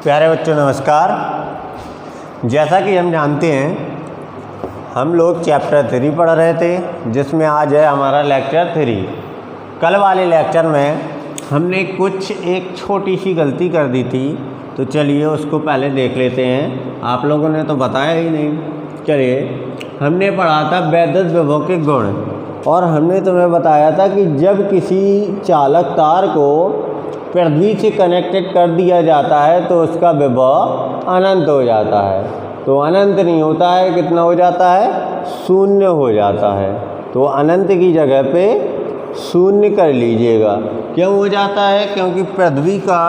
प्यारे बच्चों नमस्कार। जैसा कि हम जानते हैं हम लोग चैप्टर 3 पढ़ रहे थे, जिसमें आज है हमारा लेक्चर 3। कल वाले लेक्चर में हमने एक छोटी सी गलती कर दी थी, तो चलिए उसको पहले देख लेते हैं। आप लोगों ने तो बताया ही नहीं। चलिए, हमने पढ़ा था वैद्युत विभव के गुण, और हमने तुम्हें बताया था कि जब किसी चालक तार को पृथ्वी से कनेक्टेड कर दिया जाता है तो उसका विभव अनंत हो जाता है। तो अनंत नहीं होता है, कितना हो जाता है? शून्य हो जाता है। तो अनंत की जगह पे शून्य कर लीजिएगा। क्यों हो जाता है? क्योंकि पृथ्वी का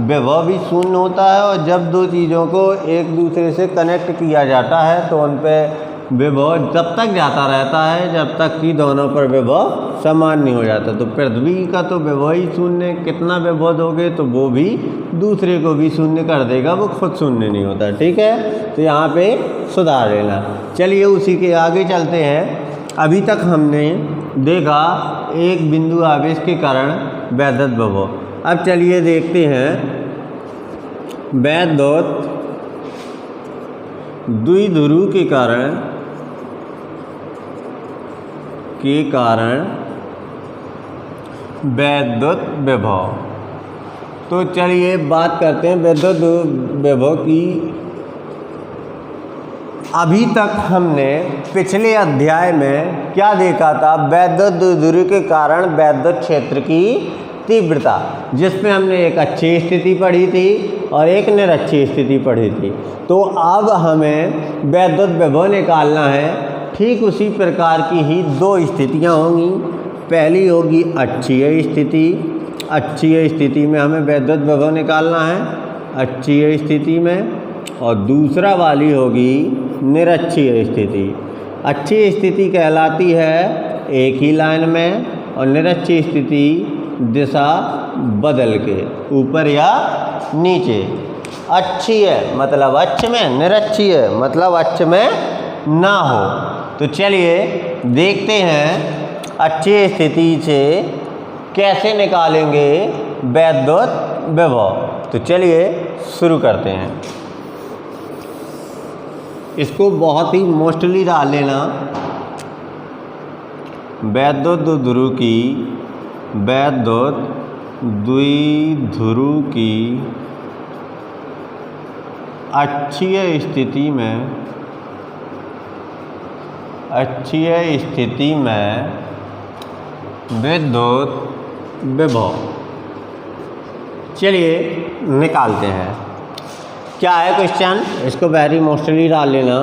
विभव भी शून्य होता है, और जब दो चीज़ों को एक दूसरे से कनेक्ट किया जाता है तो उन पर विभव तब तक जाता रहता है जब तक कि दोनों पर विभव समान नहीं हो जाता। तो पृथ्वी का तो विभव ही शून्य, कितना विभव दोगे तो वो भी दूसरे को भी शून्य कर देगा, वो खुद शून्य नहीं होता। ठीक है, तो यहाँ पे सुधार लेना। चलिए उसी के आगे चलते हैं। अभी तक हमने देखा एक बिंदु आवेश के कारण वैद्युत विभव। अब चलिए देखते हैं वैद्युत द्विध्रुव के कारण वैद्युत विभव। तो चलिए बात करते हैं वैद्युत विभव की। अभी तक हमने पिछले अध्याय में क्या देखा था? वैद्युत द्विध्रुव के कारण वैद्युत क्षेत्र की तीव्रता, जिसमें हमने एक अच्छी स्थिति पढ़ी थी और एक निरक्षी स्थिति पढ़ी थी। तो अब हमें वैद्युत विभव निकालना है। ठीक उसी प्रकार की ही दो स्थितियां होंगी। पहली होगी अक्षीय स्थिति। अक्षीय स्थिति में हमें वैद्युत विभव निकालना है, अक्षीय स्थिति में। और दूसरा वाली होगी निरक्षीय स्थिति। अक्षीय स्थिति कहलाती है एक ही लाइन में, और निरक्षीय स्थिति दिशा बदल के ऊपर या नीचे। अक्षीय मतलब अक्ष में, निरक्षीय मतलब अक्ष में ना हो। तो चलिए देखते हैं अक्षीय स्थिति से कैसे निकालेंगे वैद्युत विभव। तो चलिए शुरू करते हैं। इसको बहुत ही मोस्टली डाल लेना। वैद्युत द्विध्रुव की अक्षीय स्थिति में विद्युत विभव। चलिए निकालते हैं। क्या है क्वेश्चन? इसको वेरी मोस्टली डाल लेना,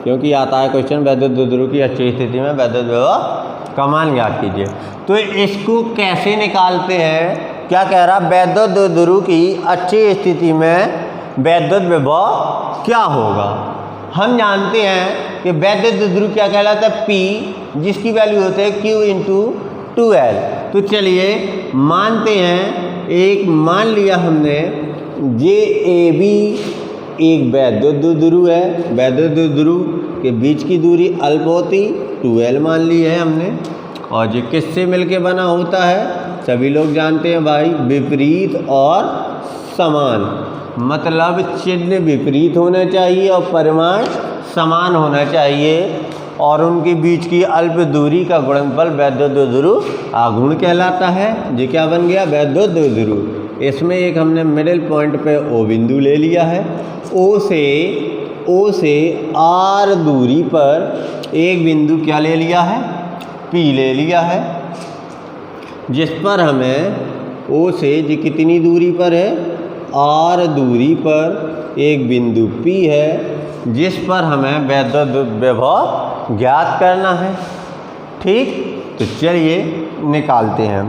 क्योंकि आता है क्वेश्चन वैद्युत द्विध्रुव की अक्षीय स्थिति में वैद्युत विभव का मान ज्ञात कीजिए। तो इसको कैसे निकालते हैं? क्या कह रहा? वैद्युत द्विध्रुव की अक्षीय स्थिति में वैद्युत विभव क्या होगा? हम जानते हैं कि वैद्युत द्विध्रुव क्या कहलाता है? P, जिसकी वैल्यू होती है Q इंटू 2L। तो चलिए मानते हैं, एक मान लिया हमने JAB एक वैद्युत द्विध्रुव है। वैद्युत द्विध्रुव के बीच की दूरी अल्प होती 2L मान ली है हमने। और ये किससे मिलके बना होता है? सभी लोग जानते हैं भाई, विपरीत और समान। मतलब चिन्ह विपरीत होना चाहिए और परिमाण समान होना चाहिए, और उनके बीच की अल्प दूरी का गुणनफल वैद्युत द्विध्रुव आघूर्ण कहलाता है। ये क्या बन गया? वैद्युत द्विध्रुव। इसमें एक हमने मिडिल पॉइंट पे O बिंदु ले लिया है। O से R दूरी पर एक बिंदु क्या ले लिया है? P ले लिया है, जिस पर हमें O से जी कितनी दूरी पर है? R दूरी पर एक बिंदु P है, जिस पर हमें वैद्युत विभव ज्ञात करना है। ठीक, तो चलिए निकालते हैं।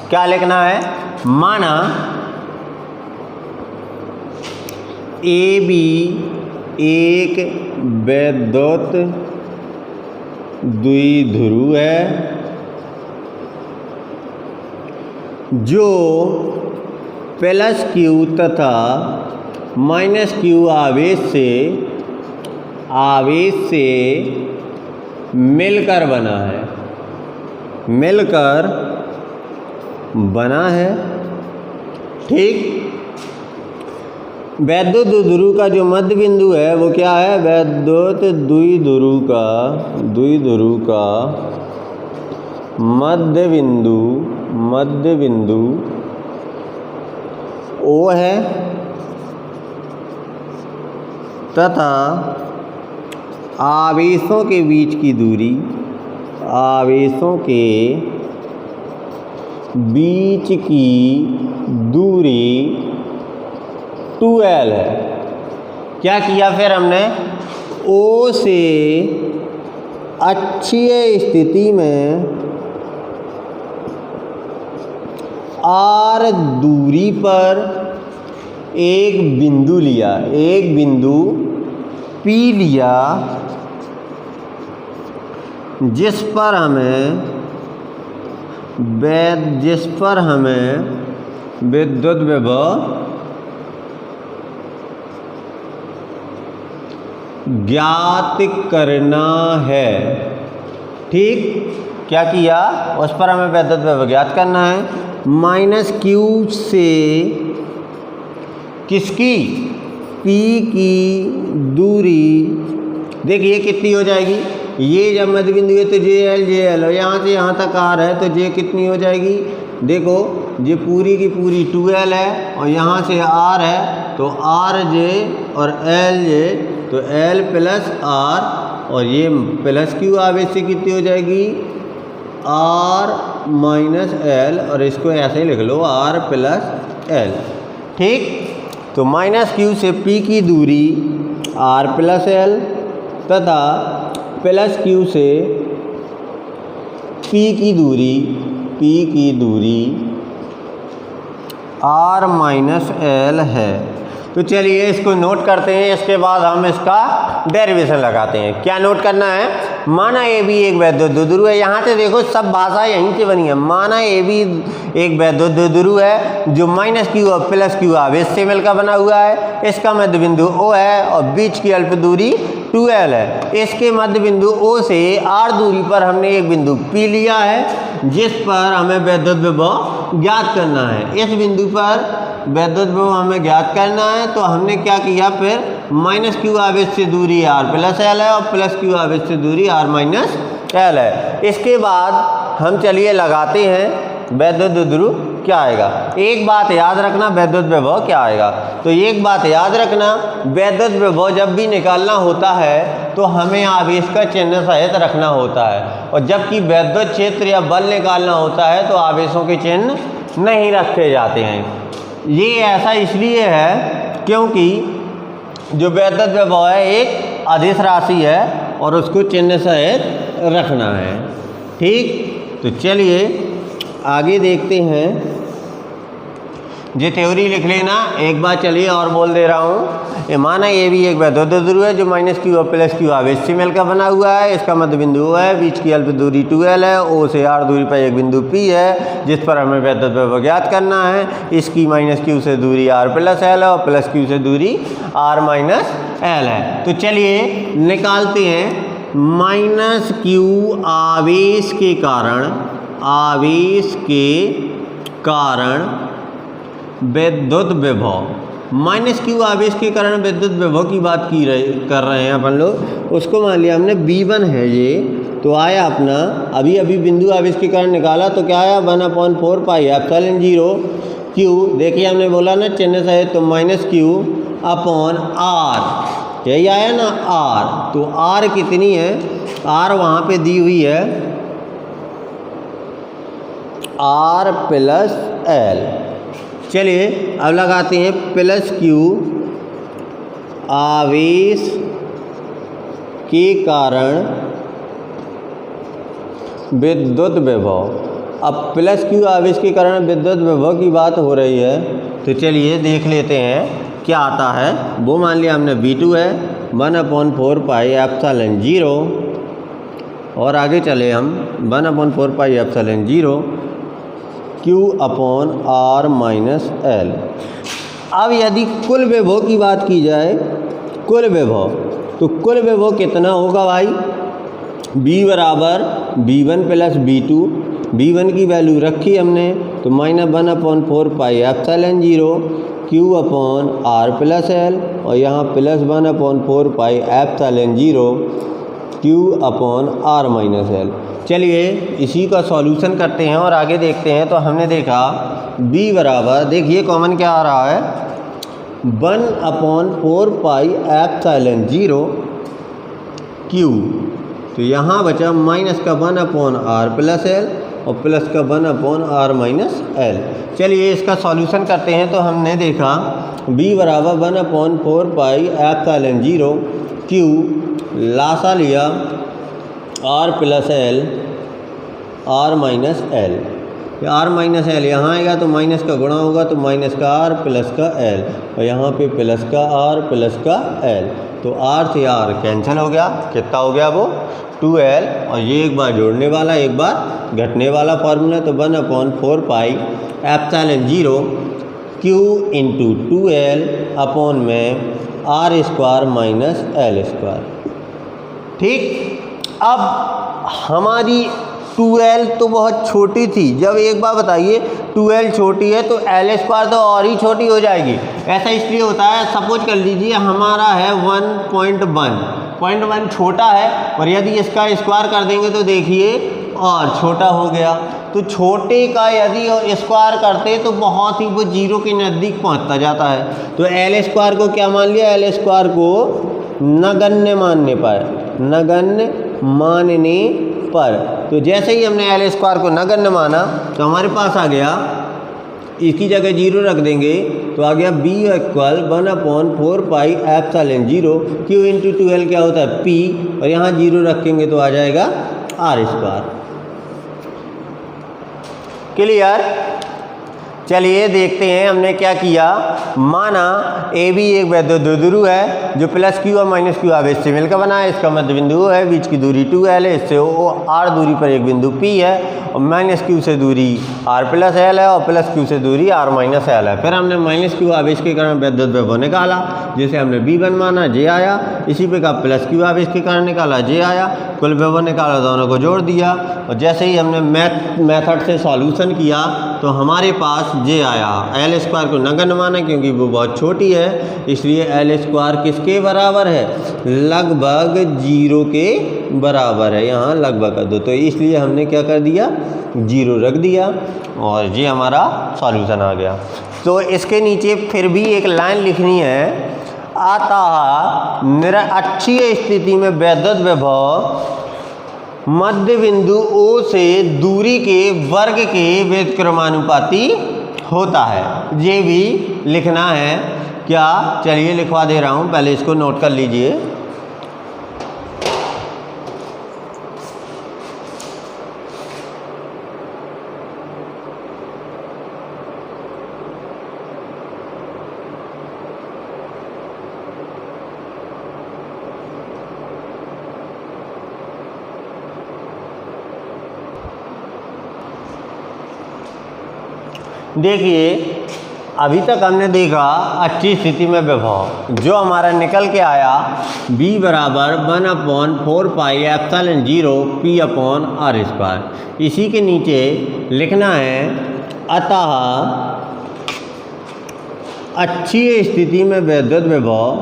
क्या लिखना है? माना AB एक वैद्युत द्विध्रुव है जो +Q तथा -Q आवेश से मिलकर बना है। ठीक, वैद्युत द्विध्रुव का जो मध्य बिंदु है वो क्या है, वैद्युत द्विध्रुव का मध्य बिंदु O है तथा आवेशों के बीच की दूरी 2L है। क्या किया फिर हमने, O से अक्षीय स्थिति में R दूरी पर एक बिंदु P लिया, जिस पर हमें विद्युत विभव ज्ञात करना है। ठीक, क्या किया, उस पर हमें वैद्युत विभव ज्ञात करना है। -q से किसकी, P की दूरी, देखिए कितनी हो जाएगी, ये जब मध्य बिंदु है तो JL और यहाँ से यहाँ तक R है तो J कितनी हो जाएगी, देखो ये पूरी की पूरी 2L है और यहाँ से R है तो RJ और LJ, तो L + R और ये +q आवेश से कितनी हो जाएगी, R - L, और इसको ऐसे ही लिख लो R + L। ठीक, तो -q से P की दूरी R + L तथा +q से P की दूरी R - L है। तो चलिए इसको नोट करते हैं, इसके बाद हम इसका डेरिवेशन लगाते हैं। क्या नोट करना है, माना AB एक वैद्युत द्विध्रुव है। यहाँ से देखो सब भाषा यहीं से बनी है। माना AB एक वैद्युत द्विध्रुव है जो -q और +q आवेश से मिलकर बना हुआ है। इसका मध्य बिंदु O है और बीच की अल्प दूरी 2L है। इसके मध्य बिंदु O से R दूरी पर हमने एक बिंदु P लिया है, जिस पर हमें वैद्युत विभव ज्ञात करना है। इस बिंदु पर वैद्युत विभव हमें ज्ञात करना है, तो हमने क्या किया फिर, -q आवेश से दूरी R + L है और +q आवेश से दूरी R - L है। इसके बाद हम चलिए लगाते हैं वैद्युत द्विध्रुव क्या आएगा। एक बात याद रखना, वैद्युत विभव क्या आएगा, तो एक बात याद रखना, वैद्युत विभव जब भी निकालना होता है तो हमें आवेश का चिन्ह सहित रखना होता है, और जबकि वैद्युत क्षेत्र या बल निकालना होता है तो आवेशों के चिन्ह नहीं रखे जाते हैं। ये ऐसा इसलिए है क्योंकि जो वैद्युत विभव है एक अदिश राशि है और उसको चिन्ह सहित रखना है। ठीक, तो चलिए आगे देखते हैं। ये थ्योरी लिख लेना एक बार, चलिए और बोल दे रहा हूँ। माना AB एक वैद्युत द्विध्रुव है जो -q और +q आवेश से मिलकर बना हुआ है। इसका मध्य बिंदु O है, बीच की अल्प दूरी 2L है, O से R दूरी पर एक बिंदु P है जिस पर हमें वैद्युत विभव ज्ञात करना है। इसकी -q से दूरी R + L है और +q से दूरी R - L है। तो चलिए निकालते हैं। -q आवेश के कारण विद्युत विभव, -q आवेश के कारण विद्युत विभव की बात कर रहे हैं अपन लोग। उसको मान लिया हमने V1 है ये, तो आया अपना अभी बिंदु आवेश के कारण निकाला तो क्या आया, 1/4 पाई ε0 q। देखिए हमने बोला ना चिन्ह सहित, तो -q/r, यही आया ना R। तो R कितनी है, R वहाँ पे दी हुई है R + L। चलिए अब लगाते हैं +q आवेश के कारण विद्युत विभव। अब +q आवेश के कारण विद्युत विभव की बात हो रही है, तो चलिए देख लेते हैं क्या आता है। वो मान लिया हमने V2 है 1/4 पाई ε0, और आगे चले हम 1/4 पाई ε0 q/R - L। अब यदि कुल विभव की बात की जाए, कुल विभव, तो कुल विभव कितना होगा भाई, V = V1 + V2, V1 की वैल्यू रखी हमने तो -1/4πε0 Q/R+L और यहाँ +1/4πε0 Q/R-L। चलिए इसी का सॉल्यूशन करते हैं और आगे देखते हैं। तो हमने देखा B बराबर, देखिए कॉमन क्या आ रहा है, 1/4πε0 Q, तो यहाँ बचा -1/R+L और +1/R-L। चलिए इसका सॉल्यूशन करते हैं। तो हमने देखा B बराबर 1/4πε0 Q, लासा लिया R+L R-L, R-L यहाँ आएगा तो माइनस का गुणा होगा तो माइनस का R प्लस का L और यहाँ पे प्लस का R प्लस का L, तो R से R कैंसिल हो गया। कितना हो गया वो 2L, और ये एक बार जोड़ने वाला एक बार घटने वाला फार्मूला, तो 1/4πε0 Q इंटू 2L अपॉन में R² - L²। ठीक, अब हमारी 2L तो बहुत छोटी थी। जब एक बार बताइए 2L छोटी है तो L² तो और ही छोटी हो जाएगी। ऐसा इसलिए होता है, सपोज कर लीजिए हमारा है 1.1 छोटा है और यदि इसका स्क्वायर कर देंगे तो देखिए और छोटा हो गया। तो छोटे का यदि स्क्वायर करते तो बहुत ही वो 0 के नज़दीक पहुंचता जाता है। तो L² को क्या मान लिया, L² को नगण्य मानने पर, तो जैसे ही हमने L² को नगण्य माना तो हमारे पास आ गया, इसकी जगह 0 रख देंगे तो आ गया B equal 1/4πε0 Q into 2L क्या होता है P, और यहाँ 0 रखेंगे तो आ जाएगा R²। क्लियर। चलिए देखते हैं हमने क्या किया। माना AB एक वैद्युत द्विध्रुव है जो प्लस Q और माइनस Q आवेश से मिलकर बना है। इसका मध्य बिंदु है, बीच की दूरी 2L है, इससे R दूरी पर एक बिंदु P है और माइनस Q से दूरी R+L है और प्लस Q से दूरी R-L है। फिर हमने माइनस Q आवेश के कारण वैद्युत विभव निकाला, जिसे हमने V1 माना, J आया। इसी प्रकार प्लस Q आवेश के कारण निकाला, J आया। कुल विभव निकाला, दोनों को जोड़ दिया और जैसे ही हमने मेथड से सॉल्यूशन किया तो हमारे पास J आया। L² को नगण्य माना क्योंकि वो बहुत छोटी है, इसलिए L² किसके बराबर है, लगभग 0 के बराबर है। यहाँ लगभग कर दो, तो इसलिए हमने क्या कर दिया, 0 रख दिया और ये हमारा सॉल्यूशन आ गया। तो इसके नीचे फिर भी एक लाइन लिखनी है, अतः अच्छी स्थिति में वैद्युत विभव मध्य बिंदु O से दूरी के वर्ग के व्युत्क्रमानुपाती होता है। ये भी लिखना है क्या, चलिए लिखवा दे रहा हूँ, पहले इसको नोट कर लीजिए। देखिए अभी तक हमने देखा अच्छी स्थिति में विभव, जो हमारा निकल के आया B बराबर 1/4πε0 P/R²। इसी के नीचे लिखना है, अतः अच्छी स्थिति में वैद्युत विभव,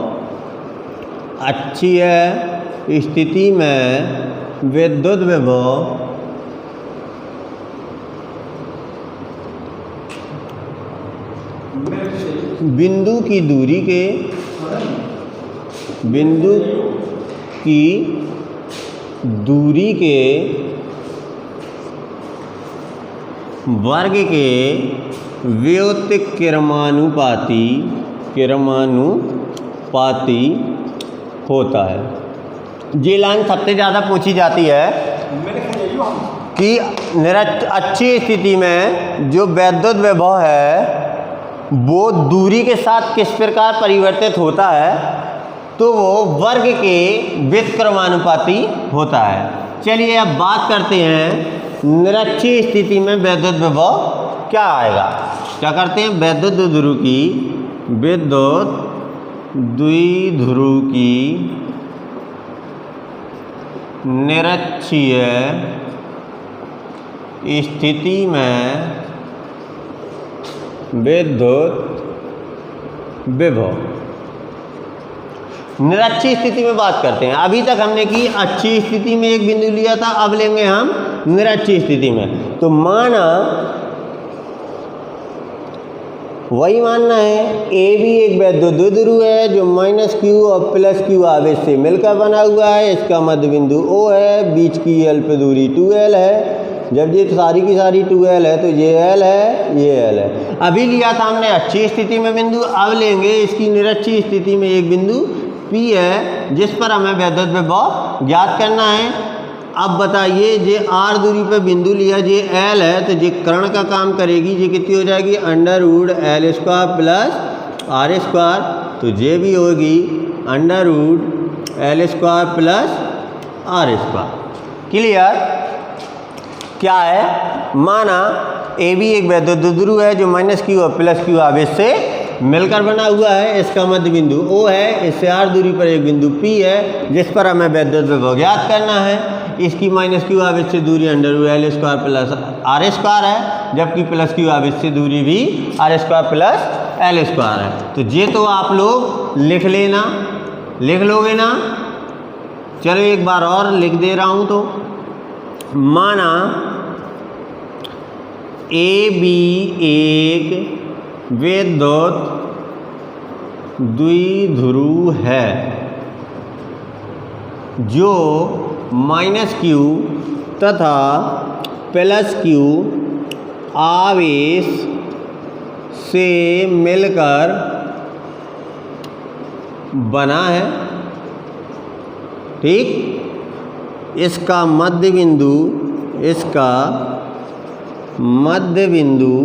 अच्छी स्थिति में विद्युत विभव बिंदु की दूरी के वर्ग के व्युत्क्रमानुपाती होता है। ये लाइन सबसे ज़्यादा पूछी जाती है कि अच्छी स्थिति में जो वैद्युत विभव है वो दूरी के साथ किस प्रकार परिवर्तित होता है, तो वो वर्ग के व्युत्क्रमानुपाती होता है। चलिए अब बात करते हैं निरक्षीय स्थिति में वैद्युत विभव क्या आएगा। क्या करते हैं, वैद्युत द्विध्रुव की निरक्षीय स्थिति में विद्युत विभव। निरक्षीय स्थिति में बात करते हैं। अभी तक हमने की अच्छी स्थिति में एक बिंदु लिया था, अब लेंगे हम निरक्षीय स्थिति में। तो माना वही मानना है ए भी एक विद्युत द्विध्रुव है जो -q और +q आवेश से मिलकर बना हुआ है। इसका मध्य बिंदु O है, बीच की अल्प दूरी 2l है। जब ये सारी की सारी 2l है तो ये l है, ये l है। अभी लिया था हमने अच्छी स्थिति में बिंदु, अब लेंगे इसकी निरक्षीय स्थिति में एक बिंदु P है जिस पर हमें विद्युत विभव ज्ञात करना है। अब बताइए ये r दूरी पर बिंदु लिया, ये l है तो ये कर्ण का काम करेगी। ये कितनी हो जाएगी √l² + r²। तो ये भी होगी √l² + r²। क्लियर? क्या है? माना ए भी एक विद्युत द्विध्रुव है जो -q और +q आवेश से मिलकर बना हुआ है। इसका मध्य बिंदु O है, इससे r दूरी पर एक बिंदु P है जिस पर हमें विद्युत विभव ज्ञात करना है। इसकी -q आवेश से दूरी √l² + r² है, जबकि +q आवेश से दूरी भी r² + l² है। तो ये तो आप लोग लिख लेना, लिख लोगे ना? चलो एक बार और लिख दे रहा हूँ। तो माना ए बी एक विद्युत द्विध्रुव है जो -q तथा +q आवेश से मिलकर बना है। ठीक, इसका मध्य बिंदु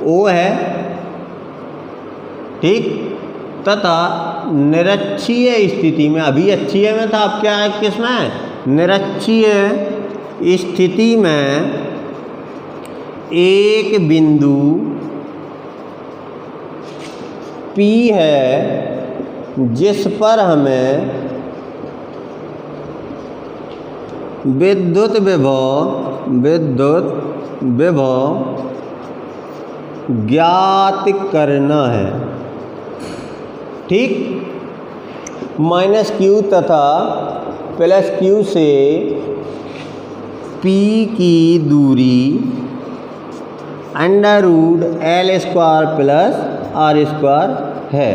O है। ठीक, तथा निरक्षीय स्थिति में, अभी अच्छीय में था, अब क्या है किसमें? निरक्षीय स्थिति में एक बिंदु P है जिस पर हमें विद्युत विभव ज्ञात करना है। ठीक, -q तथा +q से P की दूरी √l² + r² है।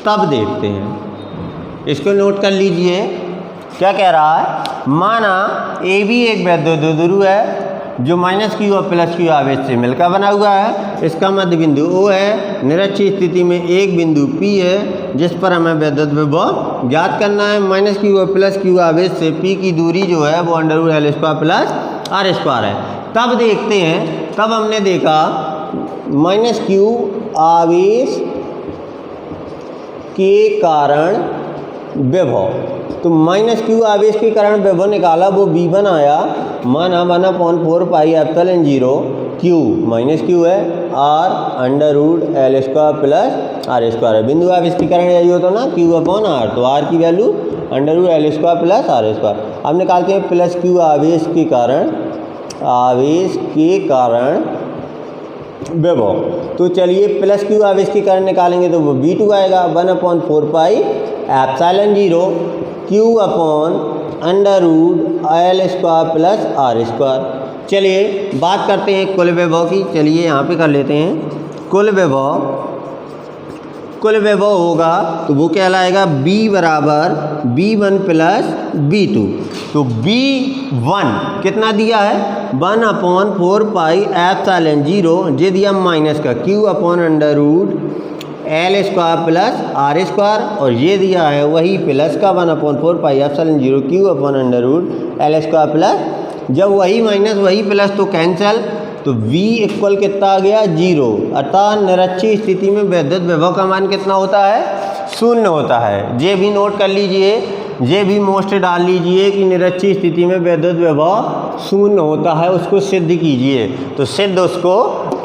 तब देखते हैं, इसको नोट कर लीजिए क्या कह रहा है। माना ए भी एक विद्युत द्विध्रुव है जो -q और +q आवेश से मिलकर बना हुआ है। इसका मध्य बिंदु O है। निरक्षीय स्थिति में एक बिंदु P है जिस पर हमें विद्युत विभव ज्ञात करना है। -q और +q आवेश से P की दूरी जो है वो √l² + r² है। तब देखते हैं, तब हमने देखा -q आवेश के कारण विभव, तो -q आवेश के कारण विभव निकाला, वो V1 आया। माना 1/4 पाई एप्सिलॉन 0 q -q है r √l² + r² है। बिंदु आवेश के कारण यही होता ना q/r, तो r की वैल्यू √l² + r²। अब निकालते हैं +q आवेश के कारण विभव। तो चलिए +q आवेश के कारण निकालेंगे तो वो V2 आएगा 1/4 पाई एप्सिलॉन 0 q/√l² + r²। चलिए बात करते हैं कुल विभव की। चलिए यहाँ पे कर लेते हैं कुल विभव होगा तो वो कहलाएगा B = B1 + B2। तो B1 कितना दिया है? 1/4 पाई एप्सिलॉन 0, ये दिया माइनस का q/√l² + r², और ये दिया है वही प्लस का 1/4 पाई एप्सिलॉन 0 q/√l² +, जब वही माइनस वही प्लस तो कैंसिल, तो V इक्वल कितना आ गया? 0। अर्थात निरक्षीय स्थिति में विद्युत विभव का मान कितना होता है? 0 होता है। ये भी नोट कर लीजिए, ये भी मोस्ट डाल लीजिए कि निरक्षीय स्थिति में विद्युत विभव 0 होता है। उसको सिद्ध कीजिए, तो सिद्ध उसको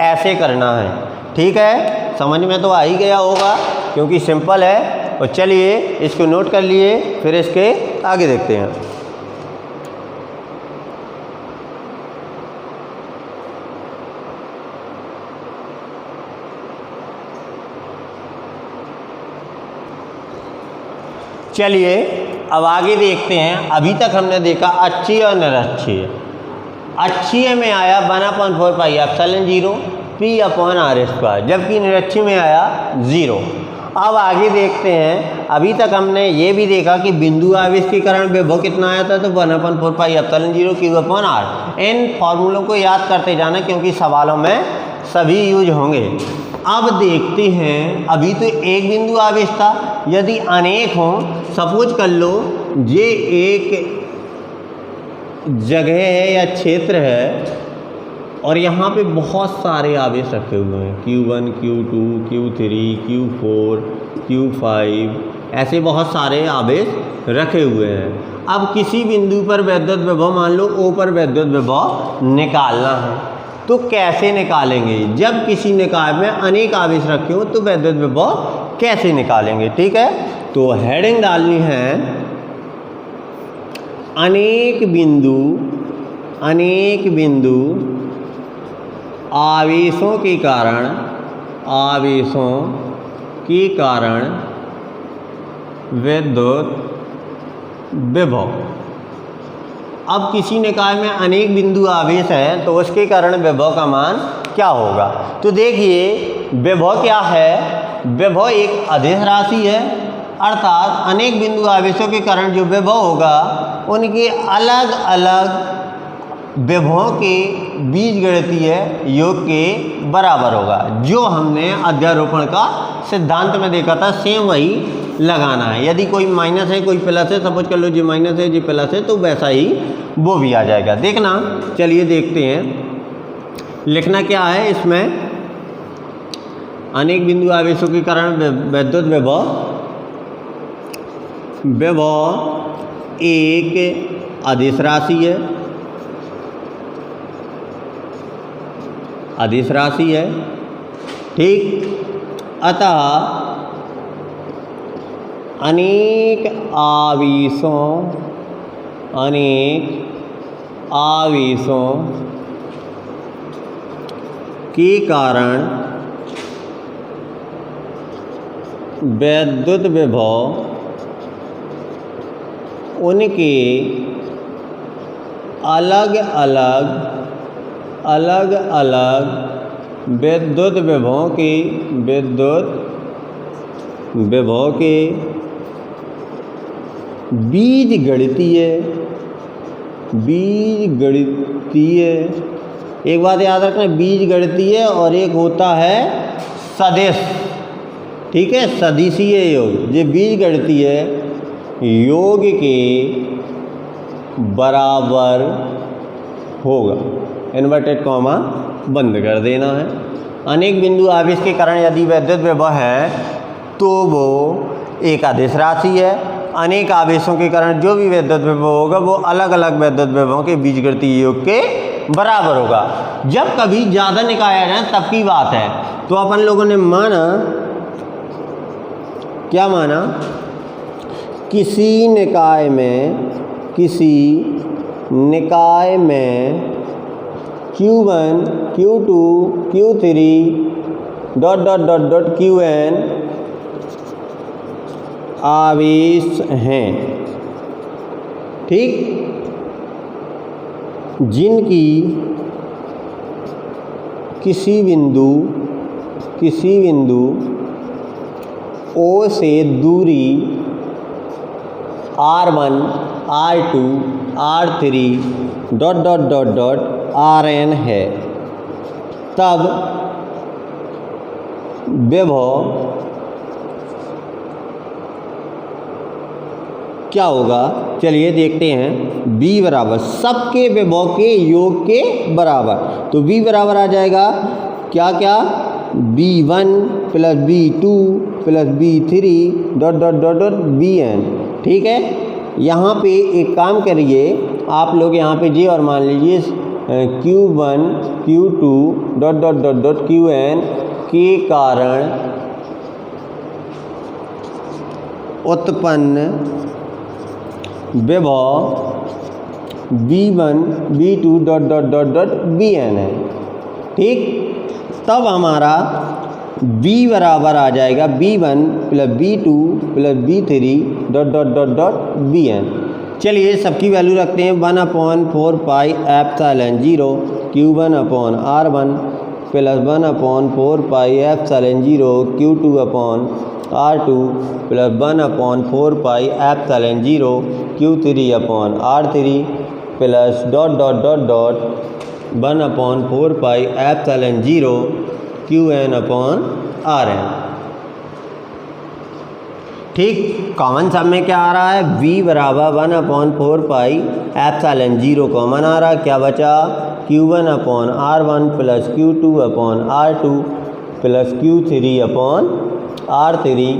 ऐसे करना है। ठीक है, समझ में तो आ ही गया होगा क्योंकि सिंपल है। और चलिए इसको नोट कर लिए, फिर इसके आगे देखते हैं। चलिए अब आगे देखते हैं। अभी तक हमने देखा अच्छी और निरक्षीय। अच्छीय में आया 1/4 पाई एप्सिलॉन 0 p/r², जबकि निरक्षीय में आया 0। अब आगे देखते हैं। अभी तक हमने ये भी देखा कि बिंदु आवेश के कारण विभव कितना आया था, तो 1/4 पाई एप्सिलॉन 0 q/r। इन फॉर्मूलों को याद करते जाना क्योंकि सवालों में सभी यूज होंगे। अब देखते हैं, अभी तो एक बिंदु आवेश था, यदि अनेक हों, सपोज कर लो ये एक जगह है या क्षेत्र है और यहाँ पे बहुत सारे आवेश रखे हुए हैं, Q1, Q2, Q3, Q4, Q5, ऐसे बहुत सारे आवेश रखे हुए हैं। अब किसी बिंदु पर वैद्युत विभव, मान लो O पर वैद्युत विभव निकालना है, तो कैसे निकालेंगे? जब किसी निकाय में अनेक आवेश रखे हो तो वैद्युत विभव कैसे निकालेंगे? ठीक है, तो हेडिंग डालनी है अनेक बिंदु आवेशों के कारण विद्युत विभव। अब किसी निकाय में अनेक बिंदु आवेश हैं तो उसके कारण विभव का मान क्या होगा? तो देखिए विभव क्या है, विभव एक अदिश राशि है, अर्थात अनेक बिंदु आवेशों के कारण जो विभव होगा उनके अलग अलग विभवों के बीजगणितीय योग के बराबर होगा। जो हमने अध्यारोपण का सिद्धांत में देखा था सेम वही लगाना है। यदि कोई माइनस है कोई प्लस है, सपोज कर लो जी माइनस है जी प्लस है, तो वैसा ही वो भी आ जाएगा। देखना, चलिए देखते हैं लिखना क्या है इसमें। अनेक बिंदु आवेशों के कारण वैद्युत विभव एक अदिश राशि है, ठीक। अतः अनेक आवेशों के कारण वैद्युत विभव उनके अलग अलग विद्युत विभवों के बीजगणितीय, एक बात याद रखना, बीजगणितीय और एक होता है सदिश, ठीक है, सदिशीय योग। ये बीजगणितीय योग के बराबर होगा। इन्वर्टेड कॉमा बंद कर देना है। अनेक बिंदु आवेश के कारण यदि वैद्युत विभव है तो वो एक अदिश राशि है। अनेक आवेशों के कारण जो भी वैद्युत विभव होगा वो अलग अलग वैद्युत विभवों के बीजगणितीय योग के बराबर होगा। जब कभी ज़्यादा निकाय आ जाए तब की बात है। तो अपन लोगों ने माना, क्या माना, किसी निकाय में Q1, Q2, Q3 ... Qn आवेश हैं, ठीक, जिनकी किसी बिंदु O से दूरी R1, R2, R3 ... Rn है, तब विभव क्या होगा? चलिए देखते हैं। B बराबर सबके विभव के योग के बराबर, तो B बराबर आ जाएगा क्या B1 + B2 + B3 ... Bn, ठीक है। यहाँ पे एक काम करिए आप लोग, यहाँ पे जी और मान लीजिए Q1, Q2 ... Qn के कारण उत्पन्न विभव V1, V2 ... Bn है, ठीक। तब हमारा b बराबर आ जाएगा b1 plus b2 plus b3 dot dot dot dot bn। चलिए सबकी वैल्यू रखते हैं 1/4 pi epsilon 0 q1/r1 plus 1/4 pi epsilon 0 q2/r2 plus 1/4 pi epsilon 0 q3/r3 plus dot dot dot dot 1/4 pi epsilon 0 qn/rn। ठीक, common sub में क्या आ रहा है, v बराबर 1/4 पाई एप्सिलॉन 0 कॉमन आ रहा है, क्या बचा q1/r1 plus q2/r2 plus q3/r3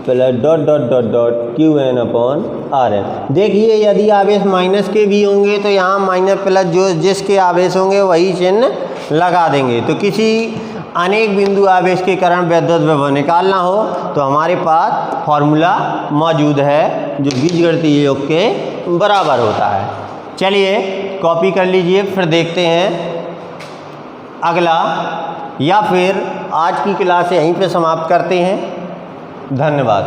plus dot dot dot dot qn/rn। देखिए यदि आवेश माइनस के भी होंगे तो यहाँ माइनस प्लस जो जिसके आवेश होंगे वही चिन्ह लगा देंगे। तो किसी अनेक बिंदु आवेश के कारण विद्युत विभव निकालना हो तो हमारे पास फॉर्मूला मौजूद है जो बीजगणितीय योग के बराबर होता है। चलिए कॉपी कर लीजिए, फिर देखते हैं अगला, या फिर आज की क्लास यहीं पे समाप्त करते हैं। धन्यवाद।